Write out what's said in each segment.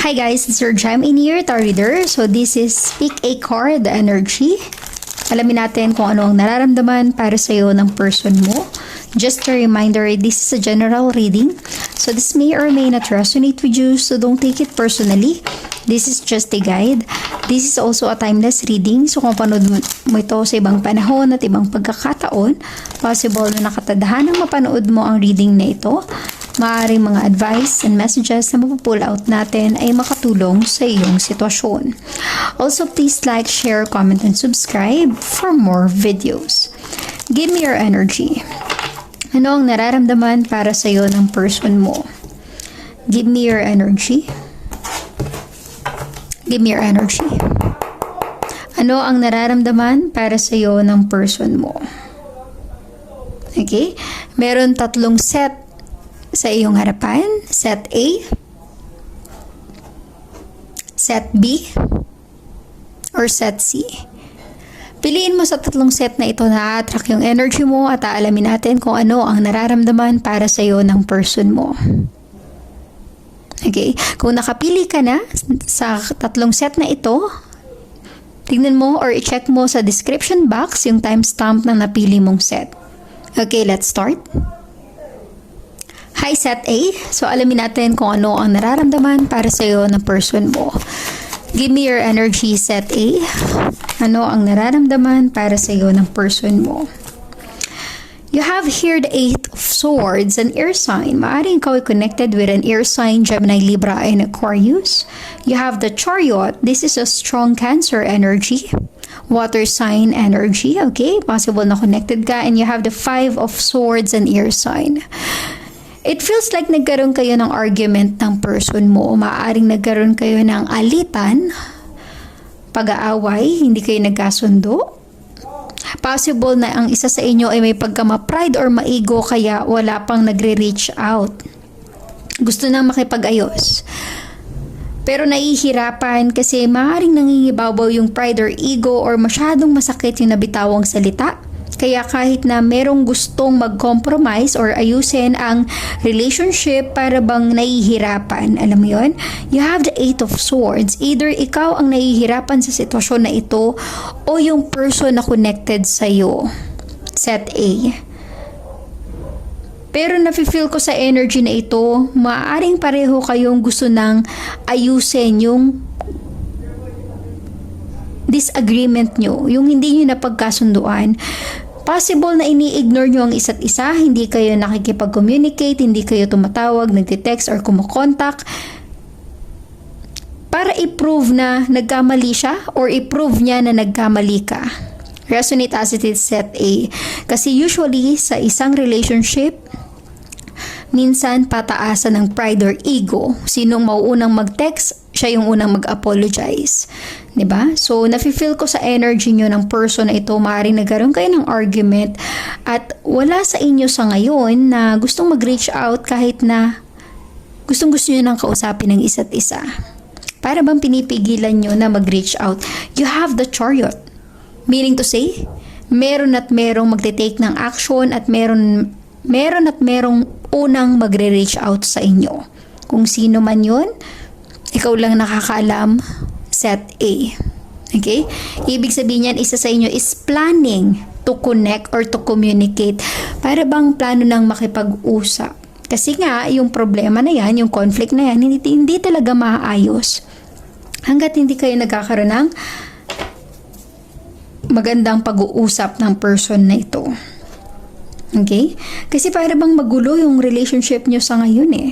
Hi guys, it's your Gem in here, Tarot Reader. So this is pick a card, the energy. Alamin natin kung ano ang nararamdaman para sa iyo ng person mo. Just a reminder, this is a general reading. So this may or may not resonate with you, so don't take it personally. This is just a guide. This is also a timeless reading. So kung panood mo ito sa ibang panahon at ibang pagkakataon, possible na nakatadahan ng mapanood mo ang reading na ito. Maaaring mga advice and messages na mapupull out natin ay makatulong sa iyong sitwasyon. Also, please like, share, comment, and subscribe for more videos. Give me your energy. Ano ang nararamdaman para sa iyo ng person mo? Give me your energy. Give me your energy. Ano ang nararamdaman para sa iyo ng person mo? Okay? Meron tatlong set sa iyong harapan. Set A, Set B, or Set C. Piliin mo sa tatlong set na ito na attract yung energy mo at aalamin natin kung ano ang nararamdaman para sa iyo ng person mo. Okay? Kung nakapili ka na sa tatlong set na ito, tignan mo or i-check mo sa description box yung timestamp ng napili mong set. Okay, let's start. Hi, Set A. So, alamin natin kung ano ang nararamdaman para sa iyo ng person mo. Give me your energy, Set A. Ano ang nararamdaman para sa iyo ng person mo? You have here the Eight of Swords, an air sign. Maaaring ikaw ay connected with an air sign, Gemini, Libra, and Aquarius. You have the Chariot. This is a strong Cancer energy. Water sign energy. Okay, possible na connected ka. And you have the Five of Swords, an air sign. It feels like nagkaroon kayo ng argument ng person mo. Maaaring nagkaroon kayo ng alitan, pag-aaway, hindi kayo nagkasundo. Possible na ang isa sa inyo ay may pagkama-pride or ma-ego kaya wala pang nagre-reach out. Gusto nang makipag-ayos. Pero nahihirapan kasi maaaring nangingibabaw yung pride or ego or masyadong masakit yung nabitawang salita. Kaya kahit na merong gustong mag-compromise or ayusin ang relationship, para bang nahihirapan. Alam mo yun? You have the Eight of Swords. Either ikaw ang nahihirapan sa sitwasyon na ito o yung person na connected sa'yo. Set A. Pero nafe-feel ko sa energy na ito, maaaring pareho kayong gusto nang ayusin yung disagreement nyo, yung hindi nyo napagkasunduan. Possible na ini-ignore nyo ang isa't isa, hindi kayo nakikipag-communicate, hindi kayo tumatawag, nagte-text or kumukontak para i-prove na nagkamali siya or i-prove niya na nagkamali ka. Resonate as it is, Set A. Kasi usually sa isang relationship, minsan pataasan ng pride or ego. Sinong mauunang mag-text, siya yung unang mag-apologize. Diba? So, nafe-feel ko sa energy nyo ng person na ito, maaaring nagkaroon kayo ng argument at wala sa inyo sa ngayon na gustong mag-reach out kahit na gustong-gusto nyo nang kausapin ng isa't isa. Para bang pinipigilan nyo na mag-reach out? You have the Chariot. Meaning to say, meron at merong magte-take ng action at meron at merong unang magre-reach out sa inyo. Kung sino man yun, ikaw lang nakakaalam. Set A. Okay? Ibig sabihin yan, isa sa inyo is planning to connect or to communicate. Para bang plano ng makipag-usap. Kasi nga, yung problema na yan, yung conflict na yan, hindi talaga maayos. Hanggat hindi kayo nagkakaroon ng magandang pag-uusap ng person na ito. Okay? Kasi para bang magulo yung relationship nyo sa ngayon eh.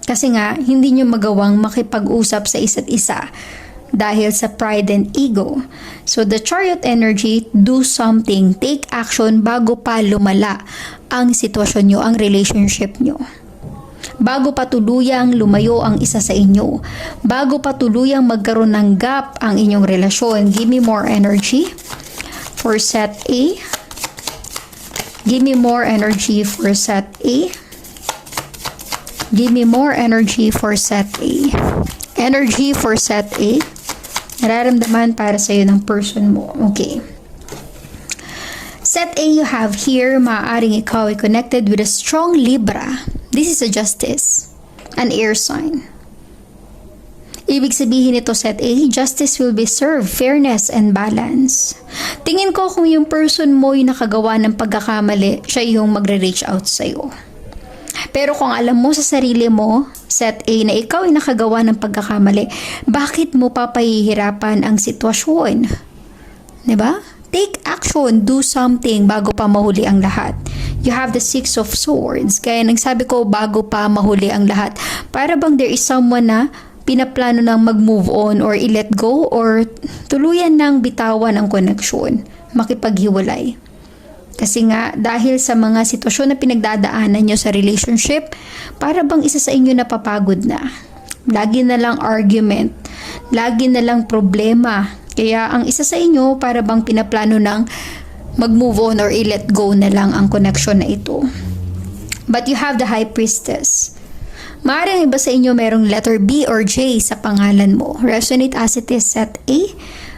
Kasi nga, hindi nyo magawang makipag-usap sa isa't isa dahil sa pride and ego. So, the Chariot energy, do something, take action bago pa lumala ang sitwasyon nyo, ang relationship nyo. Bago pa tuluyang lumayo ang isa sa inyo. Bago pa tuluyang magkaroon ng gap ang inyong relasyon. Give me more energy for Set A. Give me more energy for Set A. Give me more energy for Set A. Energy for Set A. Nararamdaman para sa iyo ng person mo. Okay. Set A, you have here, maaaring ikaw ay connected with a strong Libra. This is a Justice, an air sign. Ibig sabihin nito set A, justice will be served, fairness and balance. Tingin ko kung yung person mo yung nakagawa ng pagkakamali, siya yung magre-reach out sa'yo. Pero kung alam mo sa sarili mo, set A, na ikaw yung nakagawa ng pagkakamali, bakit mo papahihirapan ang sitwasyon? Diba? Take action, do something bago pa mahuli ang lahat. You have the Six of Swords. Kaya nagsabi ko bago pa mahuli ang lahat. Para bang there is someone na pinaplano ng mag-move on or i-let go or tuluyan ng bitawan ang koneksyon, makipaghiwalay. Kasi nga, dahil sa mga sitwasyon na pinagdadaanan nyo sa relationship, para bang isa sa inyo napapagod na. Lagi na lang argument, lagi na lang problema. Kaya ang isa sa inyo, para bang pinaplano ng mag-move on or i-let go na lang ang connection na ito. But you have the High Priestess. Maaaring iba sa inyo merong letter B or J sa pangalan mo. Resonate as it is, set A.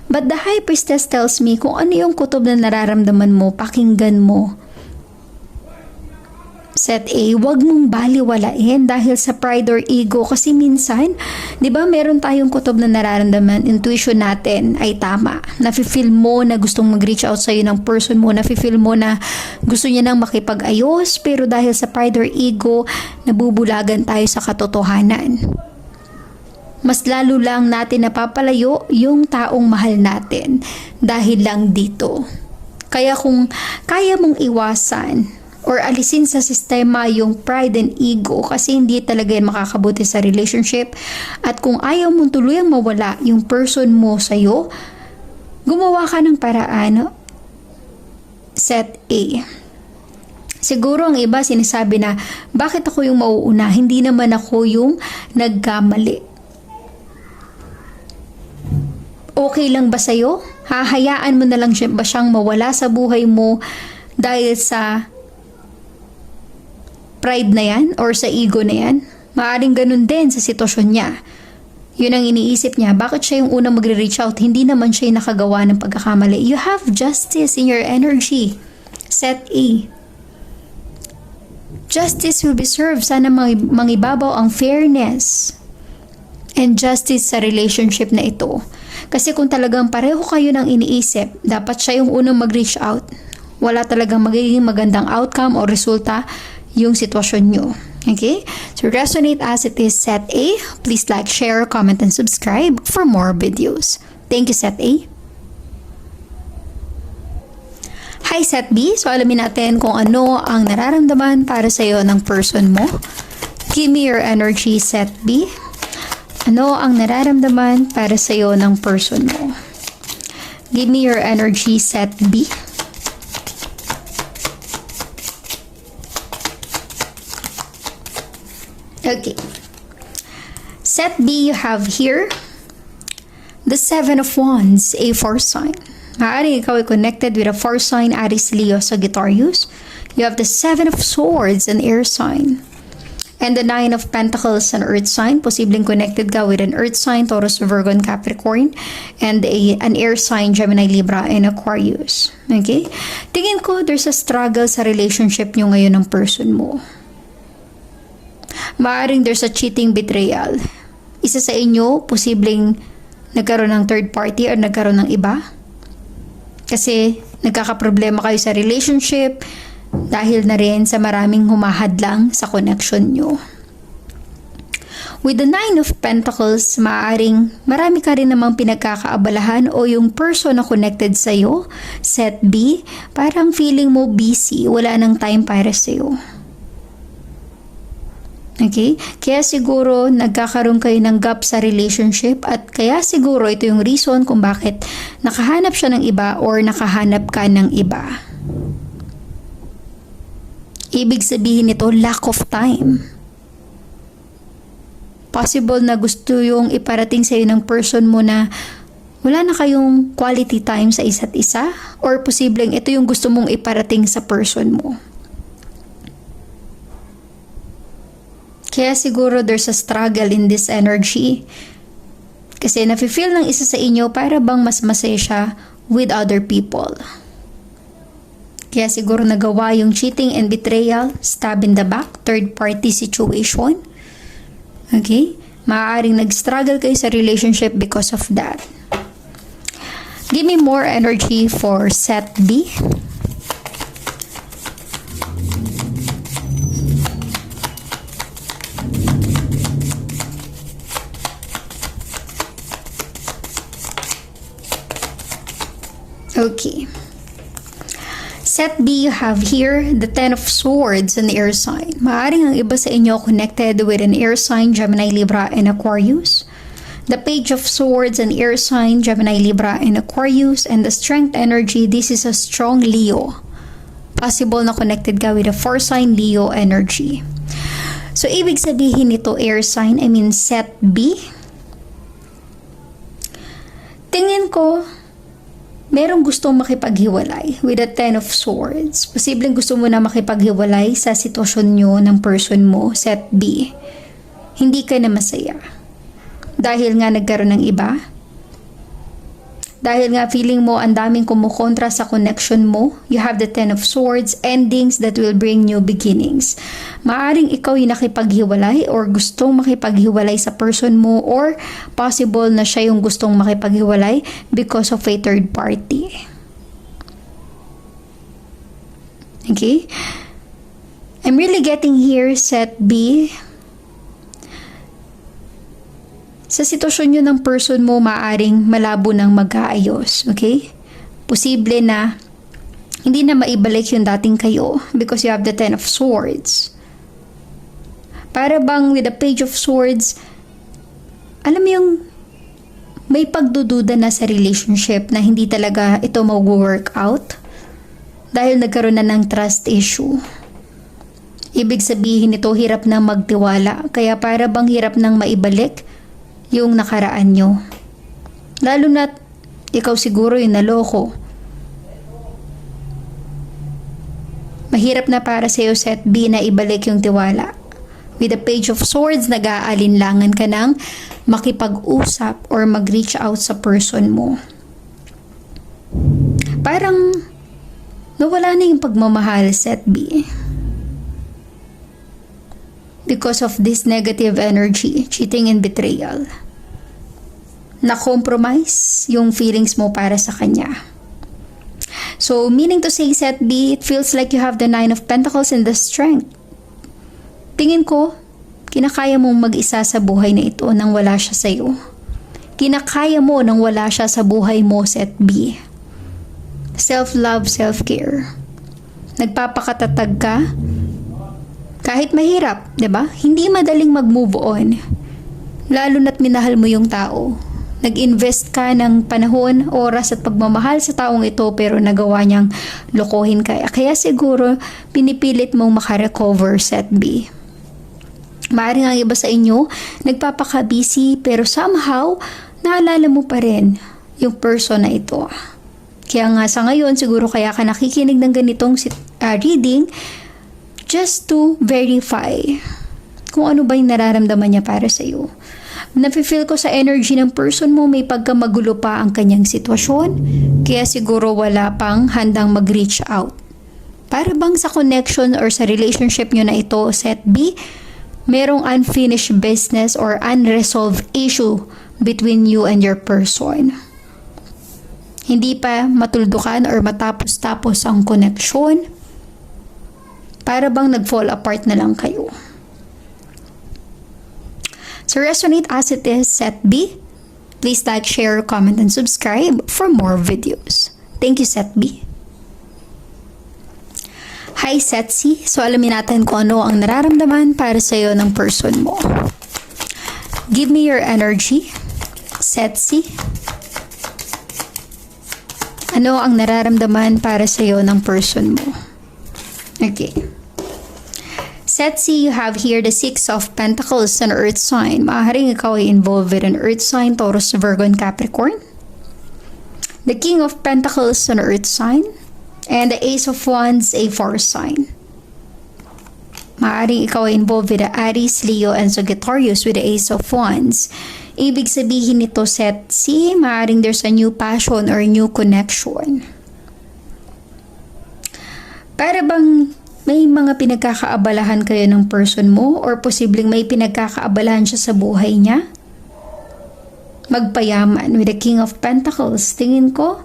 But the High Priestess tells me kung ano yung kutob na nararamdaman mo, pakinggan mo. Set A, wag mong baliwalain dahil sa pride or ego. Kasi minsan, di ba meron tayong kutob na nararamdaman, intuition natin ay tama. Nafe-feel mo na gustong mag-reach out sa'yo ng person mo. Nafe-feel mo na gusto niya nang makipag-ayos. Pero dahil sa pride or ego, nabubulagan tayo sa katotohanan. Mas lalo lang natin napapalayo yung taong mahal natin dahil lang dito. Kaya kung kaya mong iwasan or alisin sa sistema yung pride and ego kasi hindi talaga yan makakabuti sa relationship, at kung ayaw mong tuluyang mawala yung person mo sa'yo, gumawa ka ng paraan. Set A. Siguro ang iba sinasabi na, bakit ako yung mauuna? Hindi naman ako yung nagkamali. Okay lang ba sa'yo? Hahayaan mo na lang ba siyang mawala sa buhay mo dahil sa pride na yan or sa ego na yan? Maaring ganun din sa sitwasyon niya. Yun ang iniisip niya. Bakit siya yung unang magre-reach out? Hindi naman siya yung nakagawa ng pagkakamali. You have justice in your energy. Set A. Justice will be served. Sana mangibabaw ang fairness and justice sa relationship na ito. Kasi kung talagang pareho kayo ng iniisip, dapat siya yung unang mag-reach out. Wala talagang magiging magandang outcome o resulta yung sitwasyon nyo. Okay? So resonate as it is, set A. Please like, share, comment, and subscribe for more videos. Thank you, set A. Hi, set B. So alamin natin kung ano ang nararamdaman para sa iyo ng person mo. Give me your energy, set B. Ano ang nararamdaman para sa iyo ng person mo? Give me your energy, set B. Okay. Set B, you have here the Seven of Wands, a fire sign. Maaaring ikaw ay connected with a fire sign, Aries, Leo, Sagittarius. You have the Seven of Swords, an air sign. And the Nine of Pentacles, an earth sign. Posibleng connected ka with an earth sign, Taurus, Virgo, and Capricorn. And an air sign, Gemini, Libra, and Aquarius. Okay? Tingin ko, there's a struggle sa relationship nyo ngayon ng person mo. Maaring there's a cheating, betrayal. Isa sa inyo, posibleng nagkaroon ng third party or nagkaroon ng iba. Kasi nagkakaproblema kayo sa relationship dahil na rin sa maraming humahadlang sa connection nyo. With the Nine of Pentacles, maaring marami ka rin namang pinagkakaabalahan o yung person na connected sa'yo, set B, parang feeling mo busy, wala nang time para sa'yo. Okay? Kaya siguro nagkakaroon kayo ng gap sa relationship at kaya siguro ito yung reason kung bakit nakahanap siya ng iba or nakahanap ka ng iba. Ibig sabihin nito, lack of time. Possible na gusto yung iparating sa'yo ng person mo na wala na kayong quality time sa isa't isa or posibleng ito yung gusto mong iparating sa person mo. Kaya siguro there's a struggle in this energy. Kasi nafe-feel ng isa sa inyo para bang mas masaya siya with other people. Kaya siguro nagawa yung cheating and betrayal, stab in the back, third party situation. Okay? Maaaring nag-struggle kayo sa relationship because of that. Give me more energy for set B. Okay. Set B, you have here the Ten of Swords and air sign. Maaring ang iba sa inyo connected with an air sign, Gemini, Libra, and Aquarius. The Page of Swords and air sign, Gemini, Libra, and Aquarius. And the Strength energy, this is a strong Leo. Possible na connected ka with a 4-sign Leo energy. So, ibig sabihin nito air sign, I mean set B. Tingin ko, merong gustong makipaghiwalay with the Ten of Swords. Posibleng gusto mo na makipaghiwalay sa sitwasyon nyo ng person mo, set B. Hindi ka na masaya. Dahil nga nagkaroon ng iba. Dahil nga feeling mo ang daming kumukontra sa connection mo. You have the Ten of Swords, endings that will bring new beginnings. Maaring ikaw yung nakipaghiwalay or gustong makipaghiwalay sa person mo, or possible na siya yung gustong makipaghiwalay because of a third party. Okay? I'm really getting here set B. Sa sitwasyon nyo ng person mo, maaring malabo ng mag-aayos. Okay? Posible na hindi na maibalik yung dating kayo because you have the Ten of Swords. Para bang with the Page of Swords, alam mo yung may pagdududa na sa relationship na hindi talaga ito mag-work out dahil nagkaroon na ng trust issue. Ibig sabihin ito, hirap na magtiwala. Kaya para bang hirap nang maibalik yung nakaraan nyo. Lalo na ikaw siguro yung naloko. Mahirap na para sa'yo set B na ibalik yung tiwala. With the Page of Swords, nag-aalinlangan ka ng makipag-usap or mag-reach out sa person mo. Parang nawala na yung pagmamahal set B. Because of this negative energy, cheating and betrayal. Na-compromise yung feelings mo para sa kanya. So, meaning to say, set B, it feels like you have the Nine of Pentacles and the Strength. Tingin ko, kinakaya mong mag-isa sa buhay na ito nang wala siya sa'yo. Kinakaya mo nang wala siya sa buhay mo, set B. Self-love, self-care. Nagpapakatatag ka, kahit mahirap, 'di ba? Hindi madaling mag-move on. Lalo na't minahal mo yung tao. Nag-invest ka ng panahon, oras at pagmamahal sa taong ito pero nagawa niyang lokohin ka. Kaya siguro pinipilit mong makarecover, set B. Maaaring ang iba sa inyo nagpapaka-busy pero somehow naalala mo pa rin yung person na ito. Kaya nga sa ngayon siguro kaya ka nakikinig ng ganitong reading just to verify kung ano ba yung nararamdaman niya para sa iyo. Nafe-feel ko sa energy ng person mo may pagkamagulo pa ang kanyang sitwasyon, kaya siguro wala pang handang mag-reach out. Para bang sa connection or sa relationship nyo na ito, set B, merong unfinished business or unresolved issue between you and your person. Hindi pa matuldukan or matapos-tapos ang connection. Para bang nag-fall apart na lang kayo. So resonate as it is, set B. Please like, share, comment, and subscribe for more videos. Thank you, set B. Hi, set C. So alamin natin kung ano ang nararamdaman para sa iyo ng person mo. Give me your energy, set C. Ano ang nararamdaman para sa iyo ng person mo? Okay. Set C, you have here the Six of Pentacles and Earth sign. Maaaring ikaw ay involved with an Earth sign, Taurus, Virgo, and Capricorn. The King of Pentacles and Earth sign. And the Ace of Wands, a Fire sign. Maaaring ikaw ay involved with the Aries, Leo, and Sagittarius with the Ace of Wands. Ibig sabihin nito, set C, maaaring there's a new passion or new connection. Para bang may mga pinagkakaabalahan kayo ng person mo or posibleng may pinagkakaabalahan siya sa buhay niya. Magpayaman with the King of Pentacles. Tingin ko,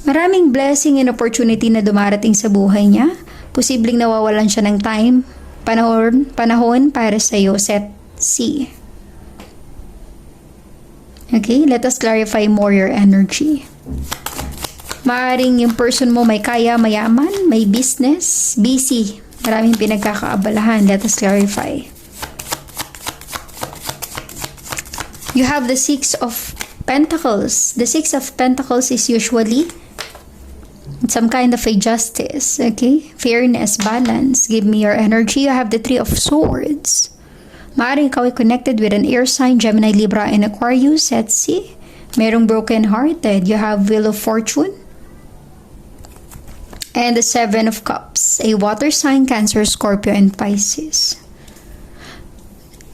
maraming blessing and opportunity na dumarating sa buhay niya. Posibleng nawawalan siya ng time, panahon para sa iyo, set C. Okay, let us clarify more your energy. Maaring yung person mo may kaya, mayaman, may business, busy. Maraming pinagkakaabalahan. Let us clarify. You have the Six of Pentacles. The Six of Pentacles is usually some kind of a justice. Okay? Fairness, balance. Give me your energy. You have the Three of Swords. Maaring ikaw ay connected with an air sign, Gemini, Libra, and Aquarius. Let's see. Merong broken-hearted. You have Wheel of Fortune. And the Seven of Cups. A water sign, Cancer, Scorpio, and Pisces.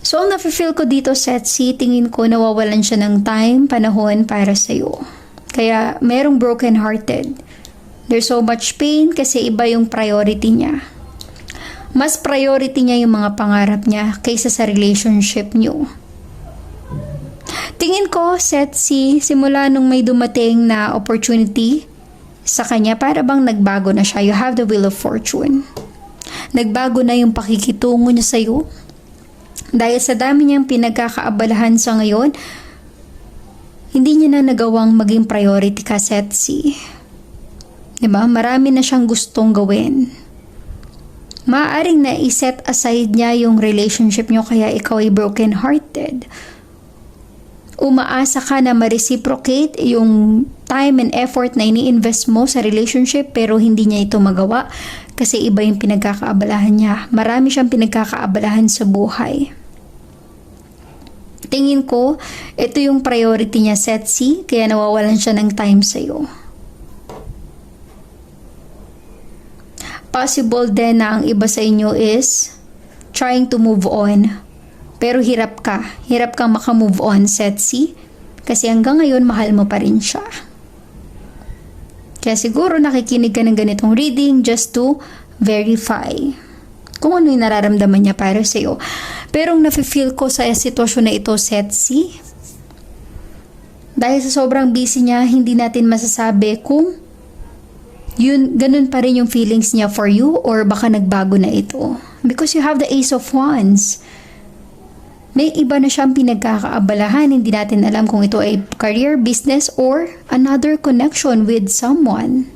So, ang nafe-feel ko dito, Setsi, tingin ko nawawalan siya ng time, panahon para sa'yo. Kaya, merong broken-hearted. There's so much pain kasi iba yung priority niya. Mas priority niya yung mga pangarap niya kaysa sa relationship niyo. Tingin ko, Setsi, simula nung may dumating na opportunity sa kanya, para bang nagbago na siya. You have the Wheel of Fortune. Nagbago na yung pakikitungo niya sa'yo. Dahil sa dami niyang pinagkakaabalahan sa ngayon, hindi niya na nagawang maging priority ka, Setsi. Diba? Marami na siyang gustong gawin. Maaaring na i-set aside niya yung relationship niyo kaya ikaw ay broken-hearted. Umaasa ka na ma-reciprocate yung time and effort na ini-invest mo sa relationship pero hindi niya ito magawa kasi iba yung pinagkakaabalahan niya. Marami siyang pinagkakaabalahan sa buhay. Tingin ko, ito yung priority niya, Setsi, kaya nawawalan siya ng time sa'yo. Possible din na ang iba sa inyo is trying to move on. Pero hirap ka. Hirap kang makamove on, Setsi. Kasi hanggang ngayon, mahal mo pa rin siya. Kaya siguro nakikinig ka ng ganitong reading just to verify kung ano yung nararamdaman niya para sa'yo. Pero ang nafe-feel ko sa sitwasyon na ito, Setsi, dahil sa sobrang busy niya, hindi natin masasabi kung ganun pa rin yung feelings niya for you or baka nagbago na ito. Because you have the Ace of Wands. May iba na siyang pinagkakaabalahan. Hindi natin alam kung ito ay career, business, or another connection with someone.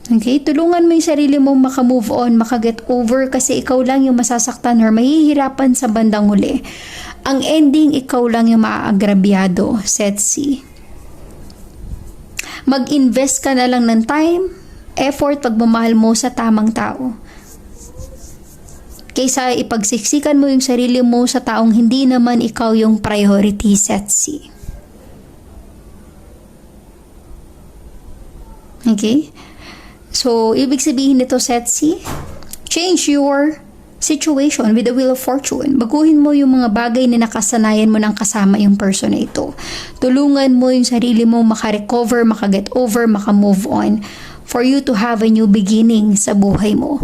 Okay? Tulungan mo yung sarili mong makamove on, makaget over kasi ikaw lang yung masasaktan or mahihirapan sa bandang huli. Ang ending, ikaw lang yung maaagrabyado, Setsi. Mag-invest ka na lang ng time, effort, pagmamahal mo sa tamang tao. Kaysa ipagsiksikan mo yung sarili mo sa taong hindi naman ikaw yung priority, Setsi. Okay? So, ibig sabihin nito, Setsi, change your situation with the Wheel of Fortune. Baguhin mo yung mga bagay na nakasanayan mo ng kasama yung person na ito. Tulungan mo yung sarili mo makarecover, makaget over, makamove on for you to have a new beginning sa buhay mo.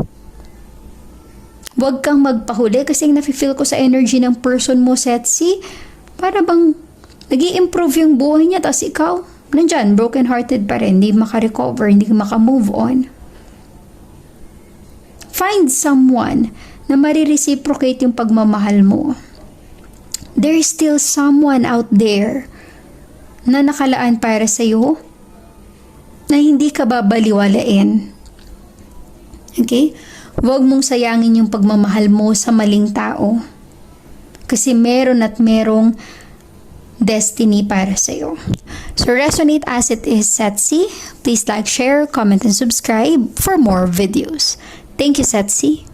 Huwag kang magpahuli kasi nafe-feel ko sa energy ng person mo, Setsi, para bang nag-i-improve yung buhay niya tapos ikaw, nandyan, broken-hearted pa rin, hindi makarecover, hindi makamove on. Find someone na marireciprocate yung pagmamahal mo. There is still someone out there na nakalaan para sa'yo na hindi ka babaliwalain. Okay? Huwag mong sayangin yung pagmamahal mo sa maling tao. Kasi meron at merong destiny para sa'yo. So resonate as it is, Setsi. Please like, share, comment, and subscribe for more videos. Thank you, Setsi.